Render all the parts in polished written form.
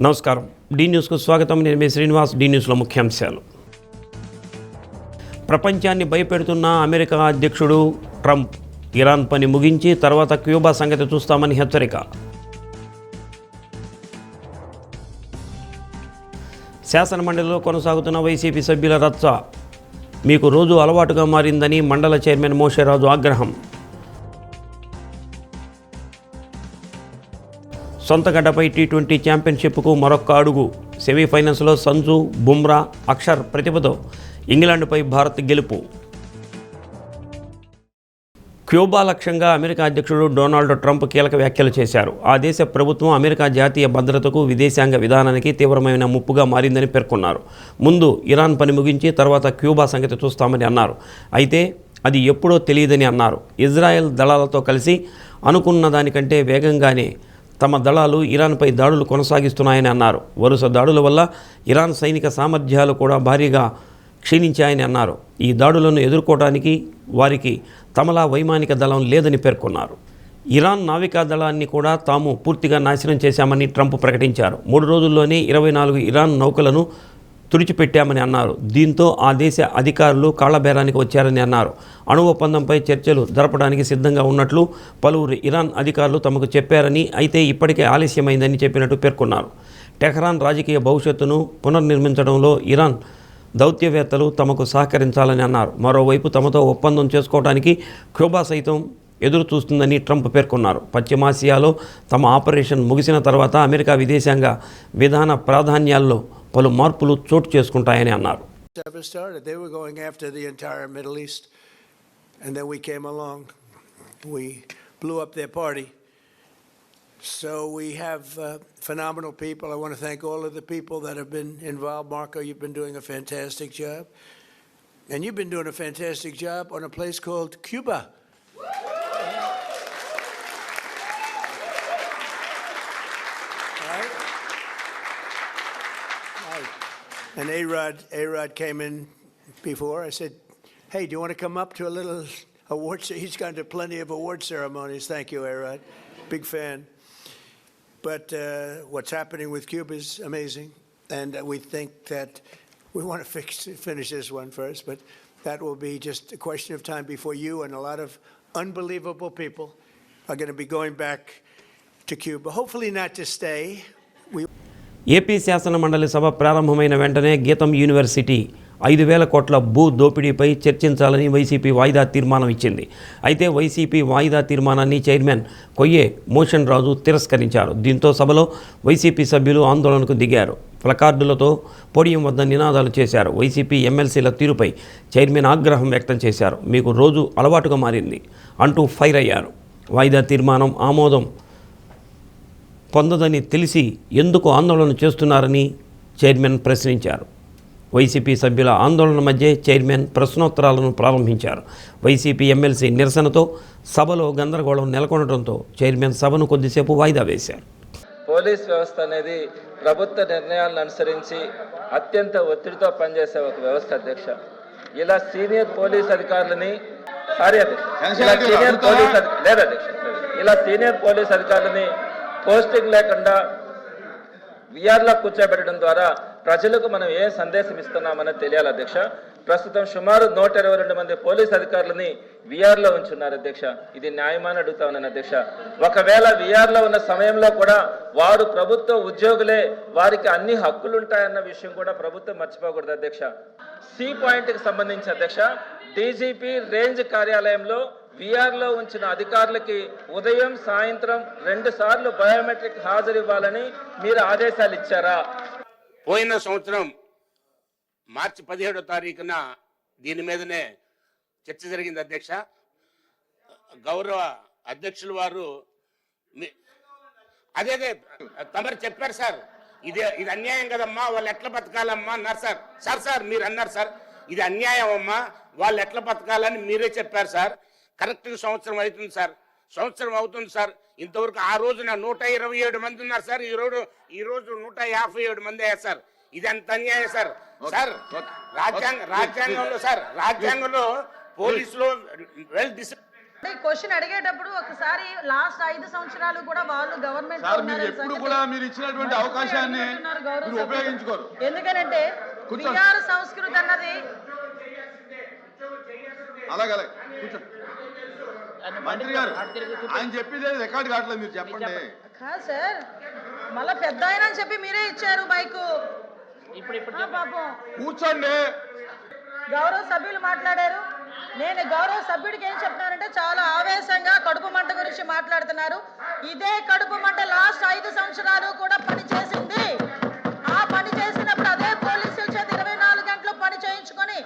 నమస్కారం. డి న్యూస్కు స్వాగతం. నేను మీ శ్రీనివాస్. డి న్యూస్లో ముఖ్యాంశాలు. ప్రపంచాన్ని భయపెడుతున్న అమెరికా అధ్యక్షుడు ట్రంప్ ఇరాన్ పని ముగించి తర్వాత క్యూబా సంగతి చూస్తామని హెచ్చరిక. శాసనమండలిలో కొనసాగుతున్న వైసీపీ సభ్యుల రచ్చ మీకు రోజు అలవాటుగా మారిందని మండల చైర్మన్ మోషేరాజు ఆగ్రహం. సొంత గడ్డపై టీ20 ఛాంపియన్షిప్కు మరొక్క అడుగు. సెమీఫైనల్స్లో సంజు, బుమ్రా, అక్షర్ ప్రతిభతో ఇంగ్లాండ్పై భారత్ గెలుపు. క్యూబా లక్ష్యంగా అమెరికా అధ్యక్షుడు డొనాల్డ్ ట్రంప్ కీలక వ్యాఖ్యలు చేశారు. ఆ దేశ ప్రభుత్వం అమెరికా జాతీయ భద్రతకు, విదేశాంగ విధానానికి తీవ్రమైన ముప్పుగా మారిందని పేర్కొన్నారు. ముందు ఇరాన్ పని ముగించి తర్వాత క్యూబా సంగతి చూస్తామని అన్నారు. అయితే అది ఎప్పుడో తెలియదని అన్నారు. ఇజ్రాయెల్ దళాలతో కలిసి అనుకున్న దానికంటే వేగంగానే తమ దళాలు ఇరాన్పై దాడులు కొనసాగిస్తున్నాయని అన్నారు. వరుస దాడుల వల్ల ఇరాన్ సైనిక సామర్థ్యాలు కూడా భారీగా క్షీణించాయని అన్నారు. ఈ దాడులను ఎదుర్కోవడానికి వారికి తమలా వైమానిక దళం లేదని పేర్కొన్నారు. ఇరాన్ నావికా దళాన్ని కూడా తాము పూర్తిగా నాశనం చేశామని ట్రంప్ ప్రకటించారు. 3 రోజుల్లోనే 24 ఇరాన్ నౌకలను తుడిచిపెట్టామని అన్నారు. దీంతో ఆ దేశ అధికారులు కాళ్లబేరానికి వచ్చారని అన్నారు. అణు ఒప్పందంపై చర్చలు జరపడానికి సిద్ధంగా ఉన్నట్లు పలువురు ఇరాన్ అధికారులు తమకు చెప్పారని, అయితే ఇప్పటికే ఆలస్యమైందని చెప్పినట్టు పేర్కొన్నారు. టెహ్రాన్ రాజకీయ భవిష్యత్తును పునర్నిర్మించడంలో ఇరాన్ దౌత్యవేత్తలు తమకు సహకరించాలని అన్నారు. మరోవైపు తమతో ఒప్పందం చేసుకోవడానికి క్యూబా సైతం ఎదురు చూస్తుందని ట్రంప్ పేర్కొన్నారు. పశ్చిమాసియాలో తమ ఆపరేషన్ ముగిసిన తర్వాత అమెరికా విదేశాంగ విధాన ప్రాధాన్యాల్లో పలు మార్పులు చోటు చేసుకుంటాయని అన్నారు. They were going after the entire Middle East, and then we came along. We blew up their party. So we have phenomenal people. I want to thank all of the people that have been involved. Marco, you've been doing a fantastic job. And you've been doing a fantastic job on a place called Cuba. And A-Rod came in before. I said, hey, do you want to come up to a little award? He's gone to plenty of award ceremonies. Thank you, A-Rod. Big fan. But what's happening with Cuba is amazing. And we think that we want to finish this one first. But that will be just a question of time before you and a lot of unbelievable people are going to be going back to Cuba. Hopefully not to stay. AP శాసన మండలి సభ ప్రారంభమైన వెంటనే గీతం university 5,000 కోట్ల భూ దోపిడీపై చర్చించాలని YCP వాయిదా తీర్మానం ఇచ్చింది. అయితే వైసీపీ వాయిదా తీర్మానాన్ని చైర్మన్ కొయ్యే మోషన్ రాజు తిరస్కరించారు. దీంతో సభలో వైసీపీ సభ్యులు ఆందోళనకు దిగారు. ప్లకార్డులతో పోడియం వద్ద నినాదాలు చేశారు. వైసీపీ ఎమ్మెల్సీల తీరుపై చైర్మన్ ఆగ్రహం వ్యక్తం చేశారు. మీకు రోజు అలవాటుగా మారింది అంటూ ఫైర్ అయ్యారు. వాయిదా తీర్మానం ఆమోదం పొందదని తెలిసి ఎందుకు ఆందోళన చేస్తున్నారని చైర్మన్ ప్రశ్నించారు. వైసీపీ సభ్యుల ఆందోళన మధ్య చైర్మన్ ప్రశ్నోత్తరాలను ప్రారంభించారు. వైసీపీ ఎమ్మెల్సీ నిరసనతో సభలో గందరగోళం నెలకొనడంతో చైర్మన్ సభను కొద్దిసేపు వాయిదా వేశారు. పోలీస్ వ్యవస్థ అనేది ప్రభుత్వ నిర్ణయాలను అనుసరించి అత్యంత ఒత్తిడితో పనిచేసే ఒక వ్యవస్థ అధ్యక్ష. ఇలా సీనియర్ పోలీస్ అధికారులని సీనియర్ పోలీస్ అధికారులని పోస్టింగ్ లేకుండా విఆర్లో కూర్చోబెట్టడం ద్వారా ప్రజలకు మనం ఏ సందేశం ఇస్తున్నామని తెలియాలి అధ్యక్ష. ప్రస్తుతం సుమారు 122 మంది పోలీస్ అధికారులని విఆర్లో ఉంచున్నారు అధ్యక్ష. ఇది న్యాయమని అడుగుతా ఉన్నాను అధ్యక్ష. ఒకవేళ విఆర్లో ఉన్న సమయంలో కూడా వారు ప్రభుత్వ ఉద్యోగులే, వారికి అన్ని హక్కులు ఉంటాయన్న విషయం కూడా ప్రభుత్వం మర్చిపోకూడదు అధ్యక్ష. సి పాయింట్కి సంబంధించి అధ్యక్ష, డీజీపీ రేంజ్ కార్యాలయంలో విఆర్లో ఉంచిన అధికారులకి ఉదయం సాయంత్రం 2 సార్లు బయోమెట్రిక్ హాజరు ఇవ్వాలని మీరు ఆదేశాలు ఇచ్చారా? పోయిన సంవత్సరం మార్చి 17వ తారీఖున దీని మీదనే చర్చ జరిగింది అధ్యక్ష. గౌరవ అధ్యక్షులు వారు అదే తమరు చెప్పారు సార్, ఇది అన్యాయం కదమ్మా, వాళ్ళు ఎట్లా బతకాలమ్మా అన్నారు సార్. సార్ మీరు అన్నారు సార్, ఇది అన్యాయం అమ్మా, వాళ్ళు ఎట్లా బతకాలని మీరే చెప్పారు సార్. కరెక్ట్గా సంవత్సరం అవుతుంది సార్. ఇంతవరకు ఆ రోజున 127 మంది ఉన్నారు సార్. ఈ రోజు 157 మంది అయ్యారు సార్. ఇది అంత అన్యాయం సార్. రాజ్యాంగంలో పోలీసులో వెల్ డిసిప్లిన్ క్వశ్చన్ అడిగేటప్పుడు ఒకసారి లాస్ట్ 5 సంవత్సరాలు కూడా వాళ్ళు గవర్నమెంట్ సార్ మీరు ఎప్పుడు కూడా మీరు ఇచ్చినటువంటి అవకాశాన్ని మీరు ఉపయోగించుకోరు. ఎందుకంటే బీఆర్ సంస్కృతి అన్నది అలాగే కూర్చోండి. మంత్రి గారు ఆయన చెప్పేది రికార్డు కావట్లేదు, మీరు చెప్పండి. కాదు సార్, మళ్ళా పెద్ద ఆయన అని చెప్పి మీరే ఇచ్చారు బైకు. ఇప్పుడు పాపం కూర్చోండి. గౌరవ సభ్యులు మాట్లాడారు. నేను గౌరవ సభ్యుడికి ఏం చెప్తున్నానంటే చాలా ఆవేశంగా కడుపు మంట గురించి మాట్లాడుతున్నారు. ఇదే కడుపు మంట లాస్ట్ 5 సంవత్సరాలు కూడా పని చేసింది. ఆ పని చేసినప్పుడు అదే పోలీసుల చేత 24 గంటలు పని చేయించుకొని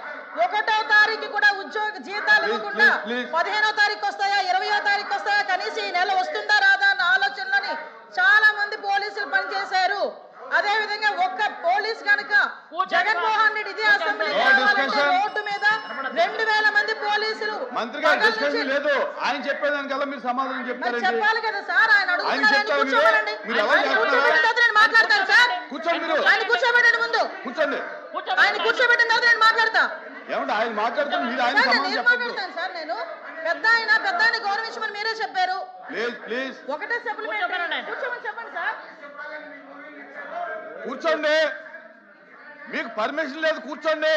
1వ తారీఖు కూడా ఉద్యోగ జీతాలు ఇవ్వకుండా 15వ తారీఖు వస్తాయా 20వ తారీఖు వస్తాయా కనీసం ఈ నెల వస్తుందా రాదా అన్న ఆలోచనలోని చాలా మంది పోలీసులు పనిచేశారు. అదే విధంగా ఒక్క పోలీస్ కనుక జగన్మోహన్ రెడ్డి ఇదే అసెంబ్లీ రోడ్డు మీద 2000 మంది పోలీసులు మంత్రి గారు డిస్కషన్ లేదు. ఆయన చెప్పేదానికల్లా మీరు సమాధానం చెప్తారు. చెప్పాలి కదా సార్. ఆయన అడుగుతున్నారని కూర్చోబెట్టండి. నేను మాట్లాడతాను సార్. కూర్చోండి. మీరు ఆయన కూర్చోబెట్టండి. ముందు కూర్చోండి. ఆయన కూర్చోబెట్టిన తర్వాత నేను మాట్లాడతా. ఏమంటే ఆయన మాట్లాడుతాను, మీరు ఆయన నేను మాట్లాడతాను సార్. నేను పెద్ద ఆయన గౌరవించమని మీరే చెప్పారు. ప్లీజ్ ఒకటే సప్లిమెంట్ కూర్చోమని చెప్పండి సార్. కూర్చోండి. మీకు పర్మిషన్ లేదు, కూర్చోండి.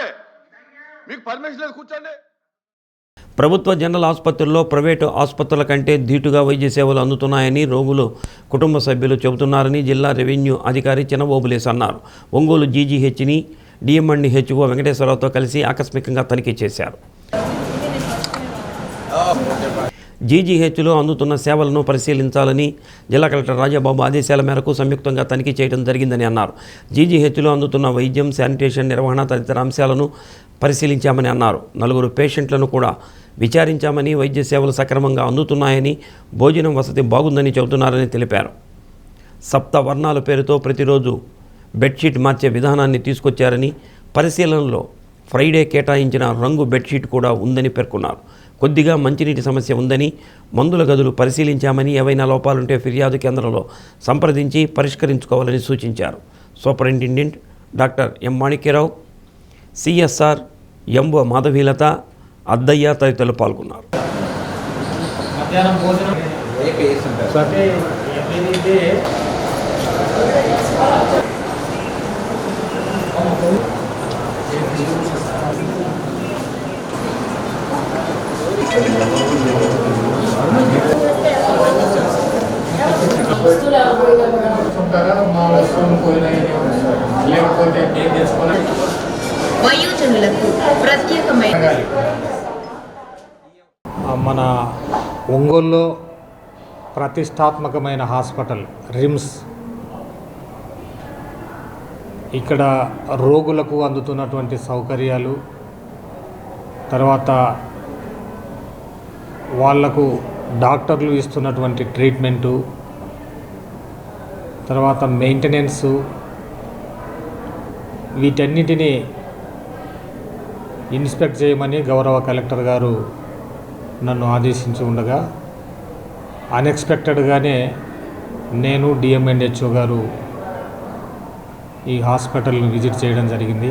మీకు పర్మిషన్ లేదు, కూర్చోండి. ప్రభుత్వ జనరల్ ఆసుపత్రుల్లో ప్రైవేటు ఆసుపత్రుల కంటే ధీటుగా వైద్య సేవలు అందుతున్నాయని రోగులు కుటుంబ సభ్యులు చెబుతున్నారని జిల్లా రెవెన్యూ అధికారి చినబోబులేస్ అన్నారు. ఒంగోలు జీజీహెచ్ని డిఎంఎండ్ హెచ్ఓ వెంకటేశ్వరరావుతో కలిసి ఆకస్మికంగా తనిఖీ చేశారు. జీజీహెచ్లో అందుతున్న సేవలను పరిశీలించాలని జిల్లా కలెక్టర్ రాజాబాబు ఆదేశాల మేరకు సంయుక్తంగా తనిఖీ చేయడం జరిగిందని అన్నారు. జీజీహెచ్లో అందుతున్న వైద్యం, శానిటేషన్ నిర్వహణ తదితర అంశాలను పరిశీలించామని అన్నారు. 4 పేషెంట్లను కూడా విచారించామని, వైద్య సేవలు సక్రమంగా అందుతున్నాయని, భోజనం వసతి బాగుందని చెబుతున్నారని తెలిపారు. సప్తవర్ణాల పేరుతో ప్రతిరోజు బెడ్షీట్ మార్చే విధానాన్ని తీసుకొచ్చారని, పరిశీలనలో ఫ్రైడే కేటాయించిన రంగు బెడ్షీట్ కూడా ఉందని పేర్కొన్నారు. కొద్దిగా మంచినీటి సమస్య ఉందని, మందుల గదులు పరిశీలించామని, ఏవైనా లోపాలుంటే ఫిర్యాదు కేంద్రంలో సంప్రదించి పరిష్కరించుకోవాలని సూచించారు. Superintendent doctor M Manikya Rao, CSR ఎంబ మాధవీలత, అద్దయ్య తదితరులు పాల్గొన్నారు. వయోజనులకు ప్రత్యేకమైన మన ఒంగోలులో ప్రతిష్టాత్మకమైన హాస్పిటల్ రిమ్స్. ఇక్కడ రోగులకు అందుతున్నటువంటి సౌకర్యాలు, తర్వాత వాళ్లకు డాక్టర్లు ఇస్తున్నటువంటి ట్రీట్మెంటు, తర్వాత మెయింటెనెన్సు, వీటన్నిటినీ ఇన్స్పెక్ట్ చేయమని గౌరవ కలెక్టర్ గారు నన్ను ఆదేశించి ఉండగా అన్ఎక్స్పెక్టెడ్గానే నేను డిఎంఎండ్ హెచ్ఓ గారు ఈ హాస్పిటల్ని విజిట్ చేయడం జరిగింది.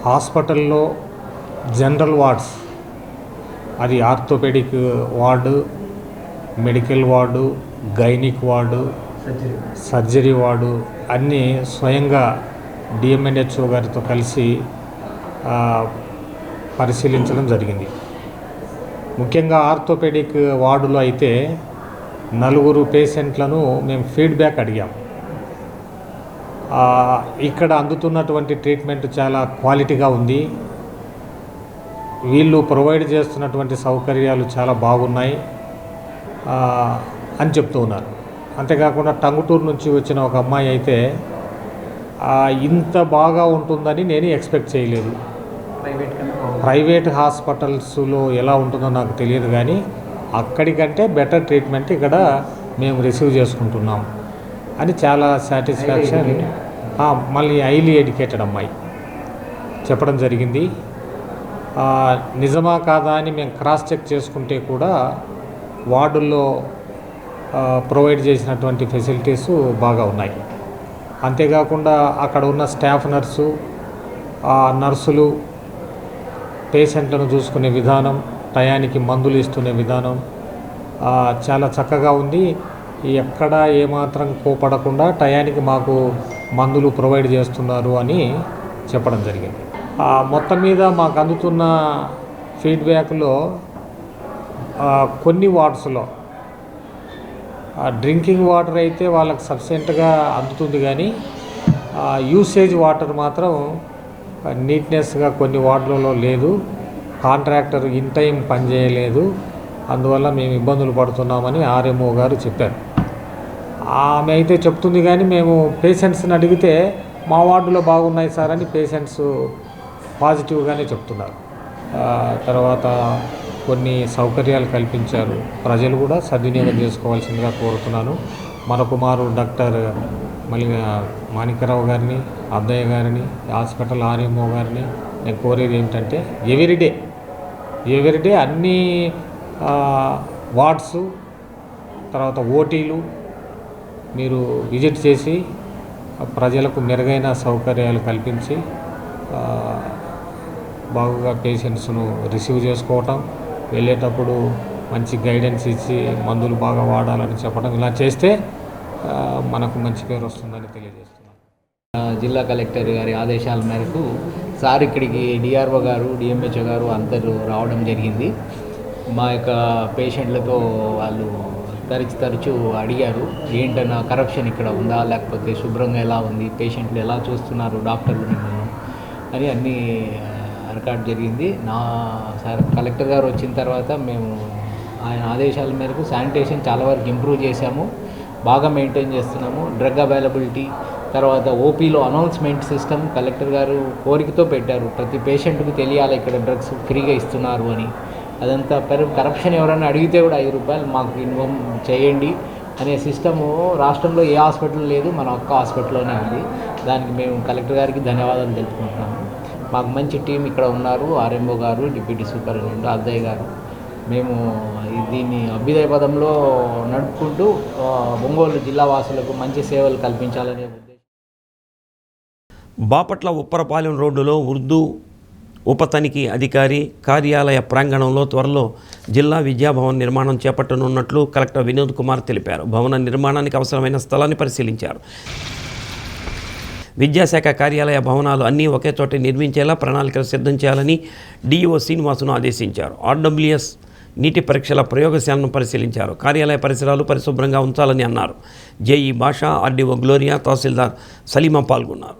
హాస్పిటల్లో జనరల్ వార్డ్స్, అది orthopaedic ward, medical ward, gynaec ward, surgery ward అన్నీ స్వయంగా డిఎంఎండ్ హెచ్ఓ గారితో కలిసి పరిశీలించడం జరిగింది. ముఖ్యంగా ఆర్థోపెడిక్ వార్డులో అయితే 4 పేషెంట్లను మేము ఫీడ్బ్యాక్ అడిగాం. ఇక్కడ అందుతున్నటువంటి ట్రీట్మెంట్ చాలా క్వాలిటీగా ఉంది, వీళ్ళు ప్రొవైడ్ చేస్తున్నటువంటి సౌకర్యాలు చాలా బాగున్నాయి అని చెప్తూ ఉన్నారు. అంతేకాకుండా టంగుటూరు నుంచి వచ్చిన ఒక అమ్మాయి అయితే ఇంత బాగా ఉంటుందని నేను ఎక్స్పెక్ట్ చేయలేదు. ప్రైవేట్ హాస్పిటల్స్లో ఎలా ఉంటుందో నాకు తెలియదు, కానీ అక్కడికంటే బెటర్ ట్రీట్మెంట్ ఇక్కడ మేము రిసీవ్ చేసుకుంటున్నాం అని చాలా సాటిస్ఫాక్షన్. మళ్ళీ హైలీ ఎడ్యుకేటెడ్ అమ్మాయి చెప్పడం జరిగింది. నిజమా కాదా అని మేము క్రాస్ చెక్ చేసుకుంటే కూడా వార్డుల్లో ప్రొవైడ్ చేసినటువంటి ఫెసిలిటీస్ బాగా ఉన్నాయి. అంతేకాకుండా అక్కడ ఉన్న స్టాఫ్ నర్సులు పేషెంట్లను చూసుకునే విధానం, టయానికి మందులు ఇస్తున్న విధానం చాలా చక్కగా ఉంది. ఎక్కడ ఏమాత్రం కోపడకుండా టయానికి మాకు మందులు ప్రొవైడ్ చేస్తున్నారు అని చెప్పడం జరిగింది. మొత్తం మీద మాకు అందుతున్న ఫీడ్బ్యాక్లో కొన్ని వార్డ్స్లో డ్రింకింగ్ వాటర్ అయితే వాళ్ళకి సఫిషియెంట్గా అందుతుంది, కానీ యూసేజ్ వాటర్ మాత్రం నీట్నెస్గా కొన్ని వార్డులలో లేదు. కాంట్రాక్టర్ ఇన్ టైం పనిచేయలేదు, అందువల్ల మేము ఇబ్బందులు పడుతున్నామని ఆర్ఎంఓ గారు చెప్పారు. ఆమె అయితే చెప్తుంది, కానీ మేము పేషెంట్స్ని అడిగితే మా వార్డులో బాగున్నాయి సార్ అని పేషెంట్స్ పాజిటివ్గానే చెప్తున్నారు. తర్వాత కొన్ని సౌకర్యాలు కల్పించారు, ప్రజలు కూడా సద్వినియోగం చేసుకోవాల్సిందిగా కోరుతున్నాను. మన కుమారు డాక్టర్ మాణిక్యరావు గారిని, అద్దయ్య గారిని, హాస్పిటల్ ఆర్ఎంఓ గారిని నేను కోరేది ఏమిటంటే ఎవ్రీడే అన్ని వార్డ్స్ తర్వాత ఓటీలు మీరు విజిట్ చేసి ప్రజలకు మెరుగైన సౌకర్యాలు కల్పించి బాగుగా పేషెంట్స్ను రిసీవ్ చేసుకోవటం, వెళ్ళేటప్పుడు మంచి గైడెన్స్ ఇచ్చి మందులు బాగా వాడాలని చెప్పడం, ఇలా చేస్తే మనకు మంచి పేరు వస్తుందని తెలియజేస్తున్నాను. జిల్లా కలెక్టర్ గారి ఆదేశాల మేరకు సార్ ఇక్కడికి డిఆర్ఓ గారు, డిఎంహెచ్ఓ గారు అందరూ రావడం జరిగింది. మా యొక్క పేషెంట్లతో వాళ్ళు తరచు అడిగారు, ఏంటన్నా కరప్షన్ ఇక్కడ ఉందా, లేకపోతే శుభ్రంగా ఎలా ఉంది, పేషెంట్లు ఎలా చూస్తున్నారు డాక్టర్లు మిమ్మల్ని అని అన్నీ రికార్డ్ జరిగింది. సార్ కలెక్టర్ గారు వచ్చిన తర్వాత మేము ఆయన ఆదేశాల మేరకు శానిటేషన్ చాలా వరకు ఇంప్రూవ్ చేశాము, బాగా మెయింటైన్ చేస్తున్నాము. డ్రగ్ అవైలబిలిటీ, తర్వాత ఓపీలో అనౌన్స్మెంట్ సిస్టమ్ కలెక్టర్ గారు కోరికతో పెట్టారు, ప్రతి పేషెంట్కి తెలియాలి ఇక్కడ డ్రగ్స్ ఫ్రీగా ఇస్తున్నారు అని. అదంతా కరప్షన్ ఎవరైనా అడిగితే కూడా ₹5 మాకు ఇన్ఫార్మ్ చేయండి అనే సిస్టము రాష్ట్రంలో ఏ హాస్పిటల్ లేదు, మన ఒక్క హాస్పిటల్లోనే ఉంది. దానికి మేము కలెక్టర్ గారికి ధన్యవాదాలు తెలుపుకుంటున్నాము. మాకు మంచి టీం ఇక్కడ ఉన్నారు, ఆర్ఎంఓ గారు, డిప్యూటీ సూపరింటెండెంట్ అద్దయ్య గారు. మేము దీన్ని అభ్యుదయ పదంలో నడుపుకుంటూ ఒంగోలు జిల్లా వాసులకు మంచి సేవలు కల్పించాలనే ఉద్దేశం. బాపట్ల ఉప్పరపాలెం రోడ్డులో ఉర్దూ ఉప తనిఖీ అధికారి కార్యాలయ ప్రాంగణంలో త్వరలో జిల్లా విద్యాభవన్ నిర్మాణం చేపట్టనున్నట్లు కలెక్టర్ వినోద్ కుమార్ తెలిపారు. భవన నిర్మాణానికి అవసరమైన స్థలాన్ని పరిశీలించారు. విద్యాశాఖ కార్యాలయ భవనాలు అన్నీ ఒకే చోట నిర్మించేలా ప్రణాళికలు సిద్ధం చేయాలని డిఈఓ శ్రీనివాసును ఆదేశించారు. ఆర్డబ్ల్యూఎస్ నీటి పరీక్షల ప్రయోగశాలను పరిశీలించారు. కార్యాలయ పరిసరాలు పరిశుభ్రంగా ఉంచాలని అన్నారు. జేఈ భాషా, ఆర్డీఓ గ్లోరియా, తహసీల్దార్ సలీమా పాల్గొన్నారు.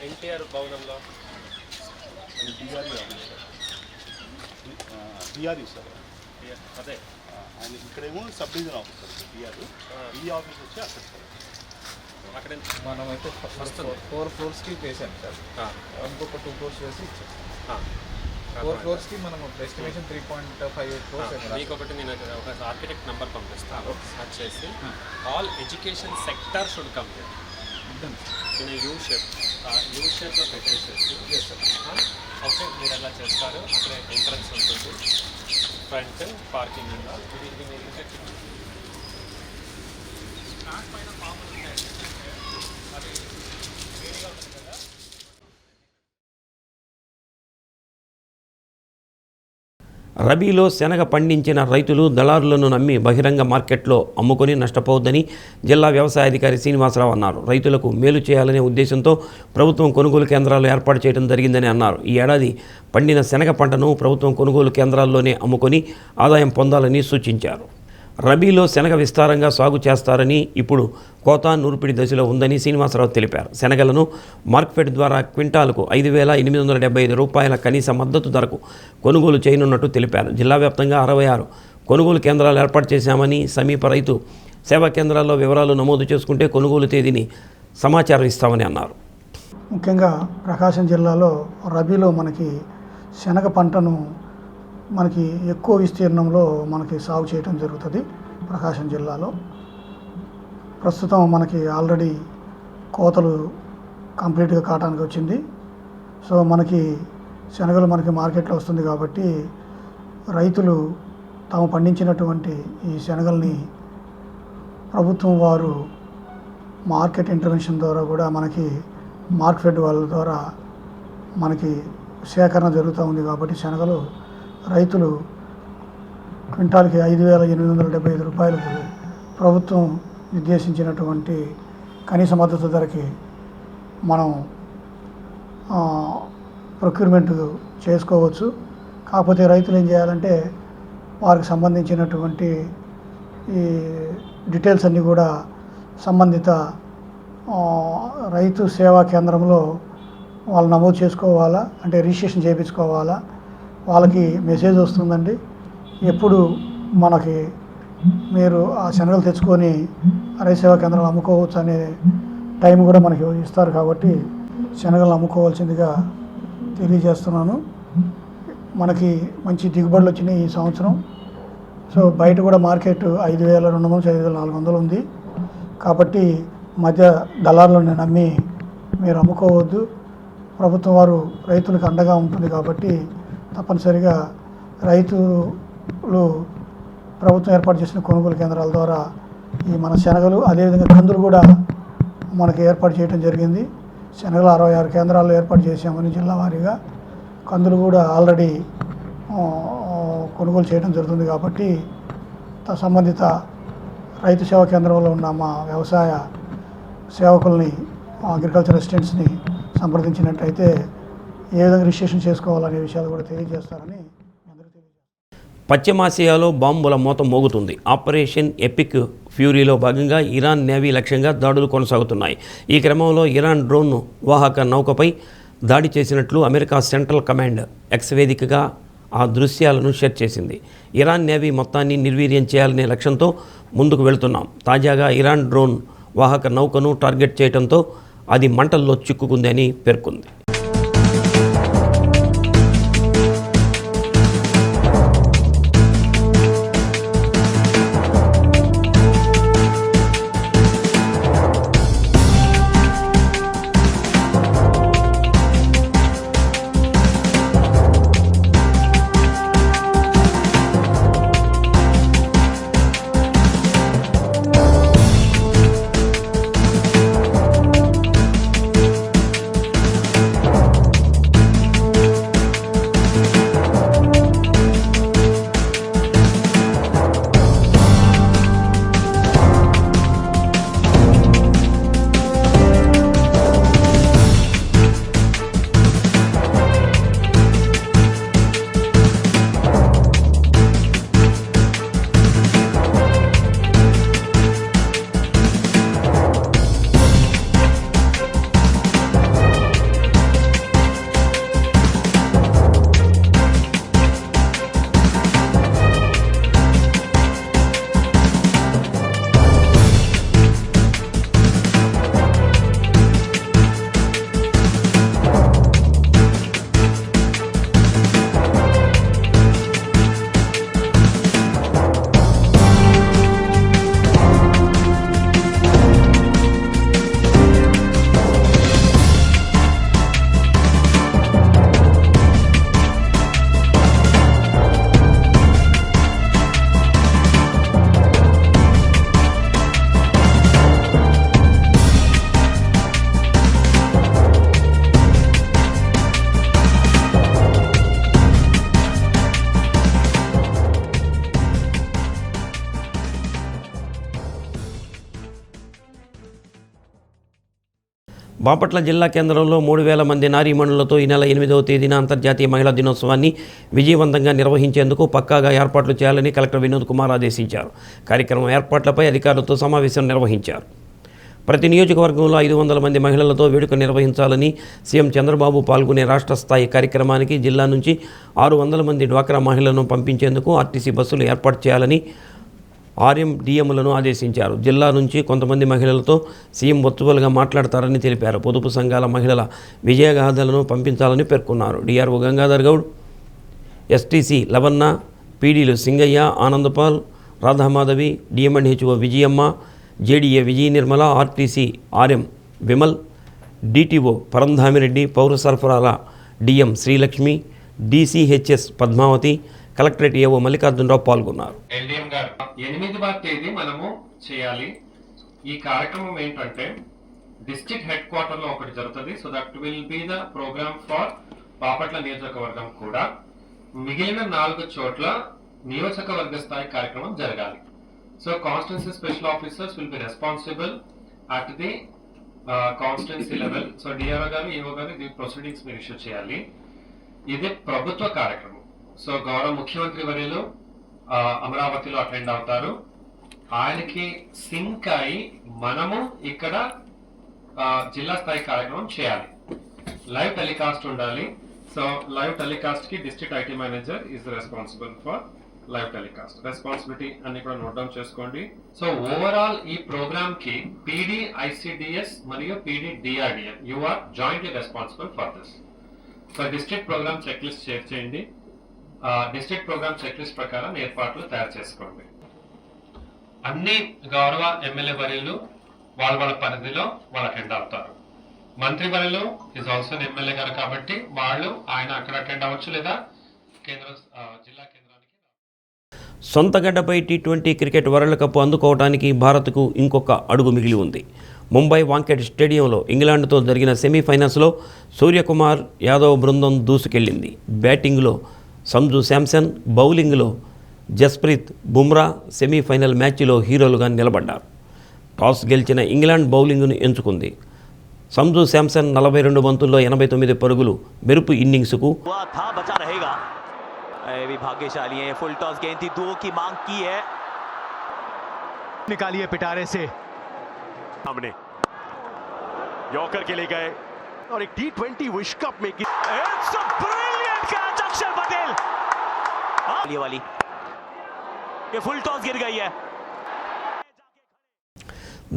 ఎన్టీఆర్ భవనంలో డిఆర్ఈ సార్, అదే ఆయన ఇక్కడేమో సబ్ డివిజన్ ఆఫీసర్ డిఆర్ఈ, ఈ ఆఫీస్ వచ్చి అక్కడ సార్. అక్కడ మనమైతే ఫస్ట్ 4 ఫ్లోర్స్కి వేసాం సార్, ఇంకొక 2 ఫ్లోర్స్ వేసి ఇచ్చాం. 4 ఫ్లోర్స్కి మనం ఎస్టిమేషన్ 3.58 crores. మీకు ఒకటి నేను ఒక ఆర్కిటెక్ట్ నెంబర్ పంపిస్తాను, సెర్చ్ చేసి all education sector should come in you షేప్లో పెట్టేసేసి ఓకే మీరు ఎలా చేస్తారు. అక్కడ ఎంట్రన్స్ ఉంటుంది, ఫ్రంట్ పార్కింగ్ ఉందా, ఇది మీరు స్టార్ట్ పైన మామూలు ఉంటాయి, అది వేడిగా ఉంటుంది కదా. రబీలో శనగ పండించిన రైతులు దళారులను నమ్మి బహిరంగ మార్కెట్లో అమ్ముకొని నష్టపోవద్దని జిల్లా వ్యవసాయ అధికారి శ్రీనివాసరావు అన్నారు. రైతులకు మేలు చేయాలనే ఉద్దేశంతో ప్రభుత్వం కొనుగోలు కేంద్రాలు ఏర్పాటు చేయడం జరిగిందని అన్నారు. ఈ ఏడాది పండిన శనగ పంటను ప్రభుత్వం కొనుగోలు కేంద్రాల్లోనే అమ్ముకొని ఆదాయం పొందాలని సూచించారు. రబీలో శనగ విస్తారంగా సాగు చేస్తారని, ఇప్పుడు కోత నూర్పిడి దశలో ఉందని శ్రీనివాసరావు తెలిపారు. శనగలను మార్కెట్ ద్వారా క్వింటాలకు ₹5,875 కనీస మద్దతు ధరకు కొనుగోలు చేయనున్నట్టు తెలిపారు. జిల్లా వ్యాప్తంగా 66 కొనుగోలు కేంద్రాలు ఏర్పాటు చేశామని, సమీప రైతు సేవా కేంద్రాల్లో వివరాలు నమోదు చేసుకుంటే కొనుగోలు తేదీని సమాచారం ఇస్తామని అన్నారు. ముఖ్యంగా ప్రకాశం జిల్లాలో రబీలో మనకి శనగ పంటను మనకి ఎక్కువ విస్తీర్ణంలో మనకి సాగు చేయడం జరుగుతుంది ప్రకాశం జిల్లాలో. ప్రస్తుతం మనకి ఆల్రెడీ కోతలు కంప్లీట్గా కావడానికి వచ్చింది. సో మనకి శనగలు మనకి మార్కెట్లో వస్తుంది కాబట్టి రైతులు తాము పండించినటువంటి ఈ శనగల్ని ప్రభుత్వం వారు మార్కెట్ ఇంటర్వెన్షన్ ద్వారా కూడా మనకి మార్కెట్ వాళ్ళ ద్వారా మనకి సేకరణ జరుగుతూ ఉంది కాబట్టి శనగలు రైతులు క్వింటాల్కి 5,875 రూపాయలకు ప్రభుత్వం నిర్దేశించినటువంటి కనీస మద్దతు ధరకి మనం ప్రొక్యూర్మెంట్ చేసుకోవచ్చు. కాకపోతే రైతులు ఏం చేయాలంటే వారికి సంబంధించినటువంటి ఈ డీటెయిల్స్ అన్నీ కూడా సంబంధిత రైతు సేవా కేంద్రంలో వాళ్ళు నమోదు చేసుకోవాలా, అంటే రిజిస్ట్రేషన్ చేయించుకోవాలా. వాళ్ళకి మెసేజ్ వస్తుందండి, ఎప్పుడు మనకి మీరు ఆ శనగలు తెచ్చుకొని రైతు సేవా కేంద్రంలో అమ్ముకోవచ్చు అనే టైం కూడా మనకి ఇస్తారు. కాబట్టి శనగలు అమ్ముకోవాల్సిందిగా తెలియజేస్తున్నాను. మనకి మంచి దిగుబడులు వచ్చినాయి ఈ సంవత్సరం. సో బయట కూడా మార్కెట్ 5,200 5,400 ఉంది. కాబట్టి మధ్య దళారులను నమ్మి మీరు అమ్ముకోవద్దు. ప్రభుత్వం వారు రైతులకు అండగా ఉంటుంది కాబట్టి తప్పనిసరిగా రైతులు ప్రభుత్వం ఏర్పాటు చేసిన కొనుగోలు కేంద్రాల ద్వారా ఈ మన శనగలు, అదేవిధంగా కందులు కూడా మనకి ఏర్పాటు చేయడం జరిగింది. శనగలు 66 కేంద్రాల్లో ఏర్పాటు చేసామని జిల్లా వారీగా. కందులు కూడా ఆల్రెడీ కొనుగోలు చేయడం జరుగుతుంది కాబట్టి సంబంధిత రైతు సేవా కేంద్రంలో ఉన్న మా వ్యవసాయ సేవకుల్ని, అగ్రికల్చర్ అసిస్టెంట్స్ని సంప్రదించినట్టయితే ఏ విధంగా రిజిస్ట్రేషన్ చేసుకోవాలనే విషయాలు కూడా తెలియజేస్తారని. పశ్చిమాసియాలో బాంబుల మోత మోగుతుంది. ఆపరేషన్ ఎపిక్ ఫ్యూరీలో భాగంగా ఇరాన్ నేవీ లక్ష్యంగా దాడులు కొనసాగుతున్నాయి. ఈ క్రమంలో ఇరాన్ డ్రోన్ వాహక నౌకపై దాడి చేసినట్లు అమెరికా సెంట్రల్ కమాండ్ ఎక్స్ వేదికగా ఆ దృశ్యాలను షేర్ చేసింది. ఇరాన్ నేవీ మొత్తాన్ని నిర్వీర్యం చేయాలనే లక్ష్యంతో ముందుకు వెళుతున్నాం. తాజాగా ఇరాన్ డ్రోన్ వాహక నౌకను టార్గెట్ చేయడంతో అది మంటల్లో చిక్కుకుంది అని పేర్కొంది. బాపట్ల జిల్లా కేంద్రంలో 3,000 మంది నారీమణులతో ఈ నెల 8వ తేదీన అంతర్జాతీయ మహిళా దినోత్సవాన్ని విజయవంతంగా నిర్వహించేందుకు పక్కాగా ఏర్పాట్లు చేయాలని కలెక్టర్ వినోద్ కుమార్ ఆదేశించారు. కార్యక్రమం ఏర్పాట్లపై అధికారులతో సమావేశం నిర్వహించారు. ప్రతి నియోజకవర్గంలో 500 మంది మహిళలతో వేడుక నిర్వహించాలని సీఎం చంద్రబాబు పాల్గొనే రాష్ట్ర స్థాయి కార్యక్రమానికి జిల్లా నుంచి 600 మంది డ్వాక్రా మహిళలను పంపించేందుకు ఆర్టీసీ బస్సులు ఏర్పాటు చేయాలని ఆర్ఎండిఎంలను ఆదేశించారు. జిల్లా నుంచి కొంతమంది మహిళలతో సీఎం వర్చువల్గా మాట్లాడతారని తెలిపారు. పొదుపు సంఘాల మహిళల విజయగాథలను పంపించాలని పేర్కొన్నారు. డిఆర్ఓ గంగాధర్ గౌడ్, ఎస్టీసీ లవన్న, పీడీలు Singayya, Anandapal, Radhamadhavi, DMNHO Vijayamma, JDA Vijaya Nirmala, RTC RM Vimal, DTO Parandhami Reddy, పౌర సరఫరాల DM Srilakshmi, DCHS Padmavathi, collectorate AO Mallikarjuna Rao పాల్గొన్నారు. ఎల్డిఎం గారు 8వ తేదీ మనము చేయాలి. ఈ కార్యక్రమం ఏంటంటే డిస్ట్రిక్ట్ హెడ్ క్వార్టర్ లో ఒకటి జరుగుతుంది. So that will be the programme for Bapatla నియోజకవర్గం కూడా. మిగిలిన 4 చోట్ల నియోజకవర్గ స్థాయి కార్యక్రమం జరగాలి. So constituency special officers will be responsible at the constituency level. So DRO గారు, ఈఓ గారు ఇది ప్రొసీడింగ్స్ మీరు ఇష్యూ చేయాలి. ఇది ప్రభుత్వ కార్యక్రమం. సో గౌరవ ముఖ్యమంత్రి వర్యులు అమరావతిలో అటెండ్ అవుతారు. ఆయనకి సింక్ అయి మనము ఇక్కడ జిల్లా స్థాయి కార్యక్రమం చేయాలి. లైవ్ టెలికాస్ట్ ఉండాలి. సో లైవ్ టెలికాస్ట్ కి district IT manager is responsible for live telecast. Responsibility అన్ని కూడా నోట్ డౌన్ చేసుకోండి. సో ఓవరాల్ ఈ ప్రోగ్రామ్ కి పీడీ ఐసిడిఎస్ మరియు PD DRDM you are jointly responsible for this. So district programme checklist share చేయండి. District programme checklist ప్రకారం ఏర్పాట్లు తయారు చేసుకోండి. అన్ని గౌరవ ఎమ్మెల్యే వర్యులు వాళ్ళ పరిధిలో వాళ్ళు అటెండ్ అవుతారు. మంత్రి వర్యులు ఈజ్ ఆల్సో ఎమ్మెల్యే గారు కాబట్టి ఆయన అక్కడ అటెండ్ అవ్వచ్చు, లేదా జిల్లా కేంద్రానికి. సొంత గడ్డపై టీ20 క్రికెట్ వరల్డ్ కప్ అందుకోవడానికి భారత్కు ఇంకొక అడుగు మిగిలి ఉంది. ముంబై వాంకెట్ స్టేడియంలో ఇంగ్లాండ్తో జరిగిన సెమీఫైనల్స్లో సూర్యకుమార్ యాదవ్ బృందం దూసుకెళ్లింది. బ్యాటింగ్లో సంజు శాంసన్, బౌలింగ్లో జస్ప్రీత్ బుమ్రా సెమీఫైనల్ మ్యాచ్లో హీరోలుగా నిలబడ్డారు. టాస్ గెలిచిన ఇంగ్లాండ్ బౌలింగ్ను ఎంచుకుంది. సంజు శాంసన్ 42 బంతుల్లో 89 పరుగులు మెరుపు ఇన్నింగ్స్కు भाग्यशाली है. फुल टॉस गेंद थी, 2 की मांग की है, निकाली है पिटारे से सामने, यॉर्कर के लिए गए और एक टी20 विश्व कप में की. इट्स अ ब्रिलियंट कैच अक्षर पटेल. ये वाली ये फुल टॉस गिर गई है.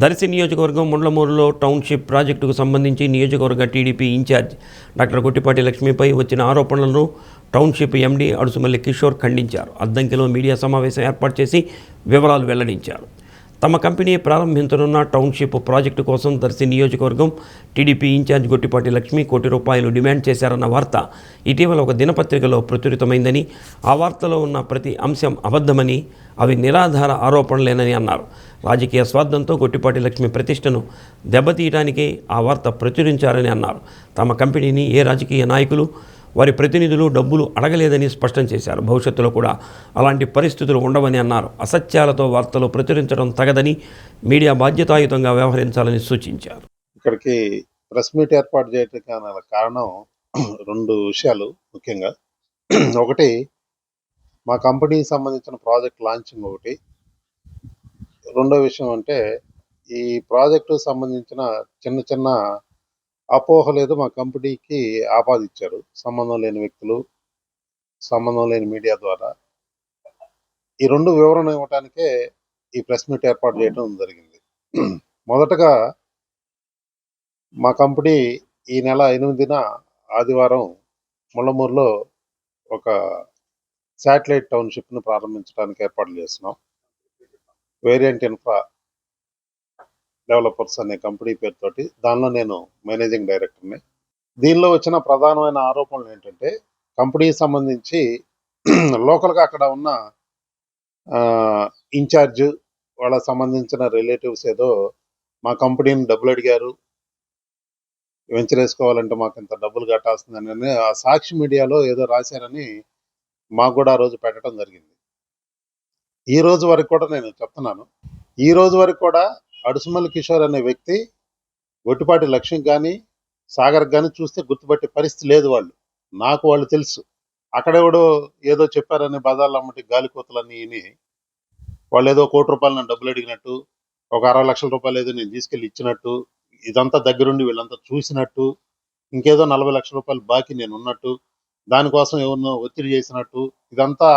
దర్శి నియోజకవర్గం ముండ్లమూరులో టౌన్షిప్ ప్రాజెక్టుకు సంబంధించి నియోజకవర్గ టీడీపీ ఇన్ఛార్జ్ డాక్టర్ గొట్టిపాటి లక్ష్మిపై వచ్చిన ఆరోపణలను టౌన్షిప్ ఎండీ అడుసుమల్లి కిషోర్ ఖండించారు. అద్దంకిలో మీడియా సమావేశం ఏర్పాటు చేసి వివరాలు వెల్లడించారు. తమ కంపెనీ ప్రారంభించనున్న టౌన్షిప్ ప్రాజెక్టు కోసం దర్శి నియోజకవర్గం టీడీపీ ఇన్ఛార్జ్ గొట్టిపాటి లక్ష్మి ₹1 కోటి డిమాండ్ చేశారన్న వార్త ఇటీవల ఒక దినపత్రికలో ప్రచురితమైందని, ఆ వార్తలో ఉన్న ప్రతి అంశం అబద్ధమని, అవి నిరాధార ఆరోపణలేనని అన్నారు. రాజకీయ స్వార్థంతో గొట్టిపాటి లక్ష్మి ప్రతిష్టను దెబ్బతీయడానికే ఆ వార్త ప్రచురించారని అన్నారు. తమ కంపెనీని ఏ రాజకీయ నాయకులు, వారి ప్రతినిధులు డబ్బులు అడగలేదని స్పష్టం చేశారు. భవిష్యత్తులో కూడా అలాంటి పరిస్థితులు ఉండవని అన్నారు. అసత్యాలతో వార్తలు ప్రచురించడం తగదని, మీడియా బాధ్యతాయుతంగా వ్యవహరించాలని సూచించారు. ఇక్కడికి ప్రెస్ మీట్ ఏర్పాటు చేయడానికి కారణం 2 విషయాలు ముఖ్యంగా. ఒకటి, మా కంపెనీకి సంబంధించిన ప్రాజెక్ట్ లాంచింగ్ ఒకటి. రెండో విషయం అంటే ఈ ప్రాజెక్టు సంబంధించిన చిన్న చిన్న అపోహలు ఏదో మా కంపెనీకి ఆపాదించారు సంబంధం లేని వ్యక్తులు, సంబంధం లేని మీడియా ద్వారా. ఈ 2 వివరణ ఇవ్వడానికే ఈ ప్రెస్ మీట్ ఏర్పాటు చేయడం జరిగింది. మొదటగా మా కంపెనీ ఈ నెల 8న ఆదివారం ముళ్ళమూరులో ఒక శాటిలైట్ టౌన్షిప్ను ప్రారంభించడానికి ఏర్పాట్లు చేస్తున్నాం. వేరియంట్ ఇన్ఫ్రా డెవలపర్స్ అనే కంపెనీ పేరుతోటి. దానిలో నేను మేనేజింగ్ డైరెక్టర్ని. దీనిలో వచ్చిన ప్రధానమైన ఆరోపణలు ఏంటంటే, కంపెనీకి సంబంధించి లోకల్గా అక్కడ ఉన్న ఇన్ఛార్జ్ వాళ్ళకి సంబంధించిన రిలేటివ్స్ ఏదో మా కంపెనీని డబ్బులు అడిగారు, వెంచర్ వేసుకోవాలంటే మాకు ఇంత డబ్బులు కట్టాల్సిందని ఆ సాక్షి మీడియాలో ఏదో రాశారని మాకు కూడా ఆ రోజు పెట్టడం జరిగింది. ఈ రోజు వరకు కూడా నేను చెప్తున్నాను, ఈ రోజు వరకు కూడా అడుసుమల్లి కిషోర్ అనే వ్యక్తి గొట్టిపాటి లక్ష్మికి కానీ సాగర్కి కానీ చూస్తే గుర్తుపట్టే పరిస్థితి లేదు. వాళ్ళు తెలుసు. అక్కడెవడో ఏదో చెప్పారని బజార్లు అమ్మటి గాలికోతలన్నీ విని వాళ్ళు ఏదో ₹1 నన్ను డబ్బులు అడిగినట్టు, ఒక ₹60 లక్షల ఏదో నేను తీసుకెళ్ళి ఇచ్చినట్టు, ఇదంతా దగ్గరుండి వీళ్ళంతా చూసినట్టు, ఇంకేదో ₹40 లక్షల బాకీ నేను ఉన్నట్టు, దానికోసం ఎవరినో ఒత్తిడి చేసినట్టు, ఇదంతా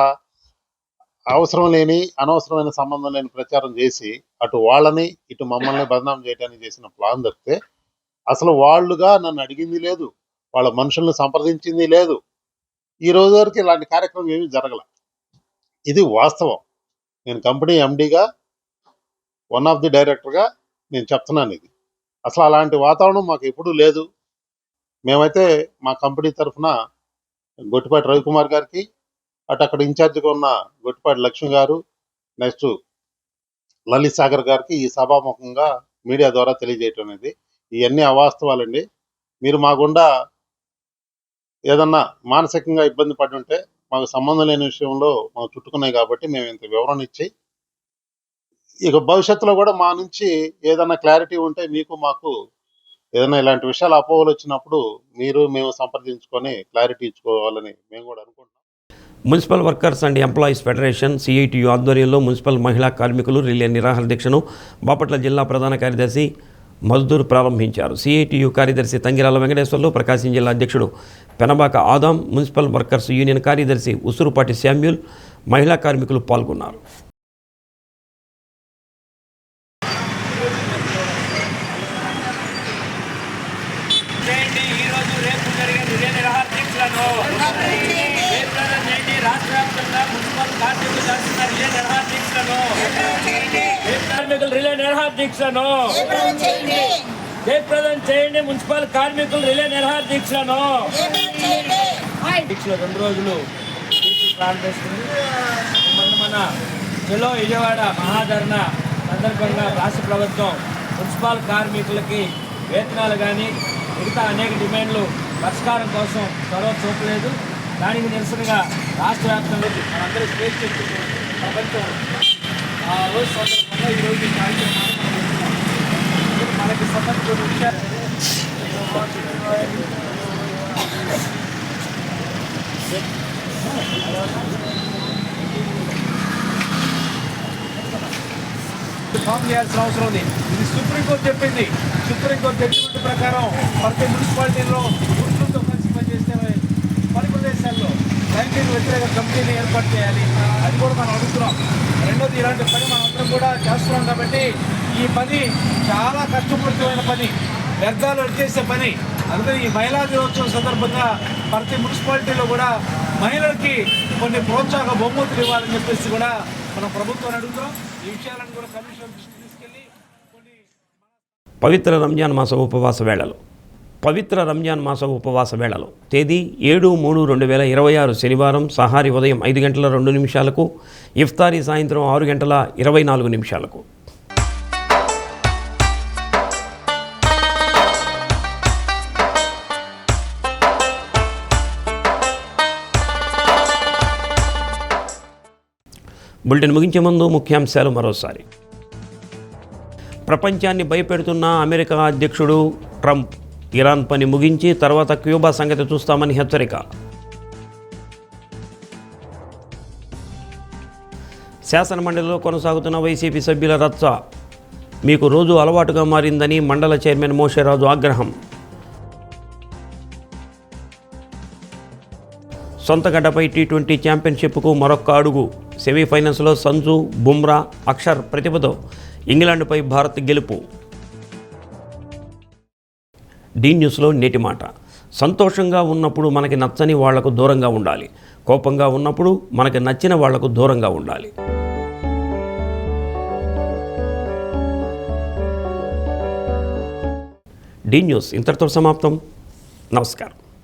అవసరం లేని అనవసరమైన సంబంధం లేని ప్రచారం చేసి అటు వాళ్ళని ఇటు మమ్మల్ని బదనాం చేయడానికి చేసిన ప్లాన్ తప్పితే అసలు వాళ్ళుగా నన్ను అడిగింది లేదు, వాళ్ళ మనుషులను సంప్రదించింది లేదు. ఈ రోజు వరకు ఇలాంటి కార్యక్రమం ఏమీ జరగల. ఇది వాస్తవం. నేను కంపెనీ ఎండీగా, వన్ ఆఫ్ ది డైరెక్టర్గా నేను చెప్తున్నాను ఇది. అసలు అలాంటి వాతావరణం మాకు ఎప్పుడూ లేదు. మేమైతే మా కంపెనీ తరఫున గొట్టిపాటి రవికుమార్ గారికి, అక్కడ ఇన్ఛార్జిగా ఉన్న గొట్టిపాటి లక్ష్మి గారు, నెక్స్ట్ లలిత్ సాగర్ గారికి ఈ సభాముఖంగా మీడియా ద్వారా తెలియజేయటం అనేది ఇవన్నీ అవాస్తవాలండి. మీరు మా గుండా ఏదన్నా మానసికంగా ఇబ్బంది పడి ఉంటే మాకు సంబంధం లేని విషయంలో మాకు చుట్టుకున్నాయి కాబట్టి మేము ఇంత వివరణ ఇచ్చి, ఇక భవిష్యత్తులో కూడా మా నుంచి ఏదన్నా క్లారిటీ ఉంటే మీకు మాకు ఏదైనా ఇలాంటి విషయాలు అపోహలు వచ్చినప్పుడు మేము సంప్రదించుకొని క్లారిటీ ఇచ్చుకోవాలని మేము కూడా అనుకుంటున్నాం. Municipal workers and employees federation CITU ఆధ్వర్యంలో మున్సిపల్ మహిళా కార్మికులు రిలే నిరాహార దీక్షను బాపట్ల జిల్లా ప్రధాన కార్యదర్శి మజ్దూర్ ప్రారంభించారు. సిఐటియు కార్యదర్శి తంగిరాల వెంకటేశ్వర్లు, ప్రకాశం జిల్లా అధ్యక్షుడు పెనబాక ఆదాం, మున్సిపల్ వర్కర్స్ యూనియన్ కార్యదర్శి ఉసురుపాటి శామ్యూల్, మహిళా కార్మికులు పాల్గొన్నారు. కార్మికులు రిలే నిరాహార దీక్షలను జయప్రదం చేయండి. మున్సిపల్ కార్మికులు రిలే నిరాహార దీక్షలను దీక్షలు 2 రోజులు ప్రారంభిస్తుంది. మన జిల్లా విజయవాడ మహాధరణ సందర్భంగా రాష్ట్ర ప్రభుత్వం మున్సిపల్ కార్మికులకి వేతనాలు కానీ మిగతా అనేక డిమాండ్లు పరిష్కారం కోసం చొరవ చూపలేదు. దానికి నిరసనగా రాష్ట్ర వ్యాప్తంగా మనందరూ స్వేచ్ఛ ప్రపంచం ఆ రోజు సందర్భంగా ఈరోజు ఈ కార్యక్రమాన్ని మనకి సంబంధించిన విషయాలు ఫామ్ చేయాల్సిన అవసరం ఉంది. ఇది సుప్రీంకోర్టు చెప్పింది. సుప్రీంకోర్టు జడ్జిమెంట్ ప్రకారం ప్రతి మున్సిపాలిటీలో గుర్తులతో కలిసి పనిచేసే పని ప్రదేశాల్లో బ్యాంకింగ్ వ్యతిరేక కమిటీని ఏర్పాటు చేయాలి. అది కూడా మనం అడుగుతున్నాం. రెండోది, ఇలాంటి పని మనందరం కూడా చేస్తున్నాం కాబట్టి ఈ పని చాలా కష్టపూరితమైన పని, వ్యర్థాలు అడిచేసే పని. అందుకని ఈ మహిళా దినోత్సవం సందర్భంగా ప్రతి మున్సిపాలిటీలో కూడా మహిళలకి కొన్ని ప్రోత్సాహక బహుమతులు ఇవ్వాలని చెప్పేసి కూడా మనం ప్రభుత్వాన్ని అడుగుతున్నాం. ఈ విషయాలను కూడా కమిషన్ దృష్టికి తీసుకెళ్ళి పవిత్ర రంజాన్ మాస ఉపవాస వేళలు తేదీ 7/3/2026 శనివారం సహారీ ఉదయం 5:02 ఇఫ్తారీ సాయంత్రం 6:24. బులెటిన్ ముగించే ముందు ముఖ్యాంశాలు మరోసారి. ప్రపంచాన్ని భయపెడుతున్న అమెరికా అధ్యక్షుడు ట్రంప్ ఇరాన్ పని ముగించి తర్వాత క్యూబా సంగతి చూస్తామని హెచ్చరిక. శాసనమండలిలో కొనసాగుతున్న వైసీపీ సభ్యుల రచ్చ మీకు రోజు అలవాటుగా మారిందని మండల చైర్మన్ మోషేరాజు ఆగ్రహం. సొంత గడ్డపై టీ20 ఛాంపియన్షిప్కు మరొక్క అడుగు. సెమీఫైనల్స్లో సంజు, బుమ్రా, అక్షర్ ప్రతిభతో ఇంగ్లాండ్పై భారత్ గెలుపు. డి న్యూస్లో నేటి మాట. సంతోషంగా ఉన్నప్పుడు మనకి నచ్చని వాళ్లకు దూరంగా ఉండాలి. కోపంగా ఉన్నప్పుడు మనకి నచ్చిన వాళ్లకు దూరంగా ఉండాలి. డి న్యూస్ ఇంతటితో సమాప్తం. నమస్కారం.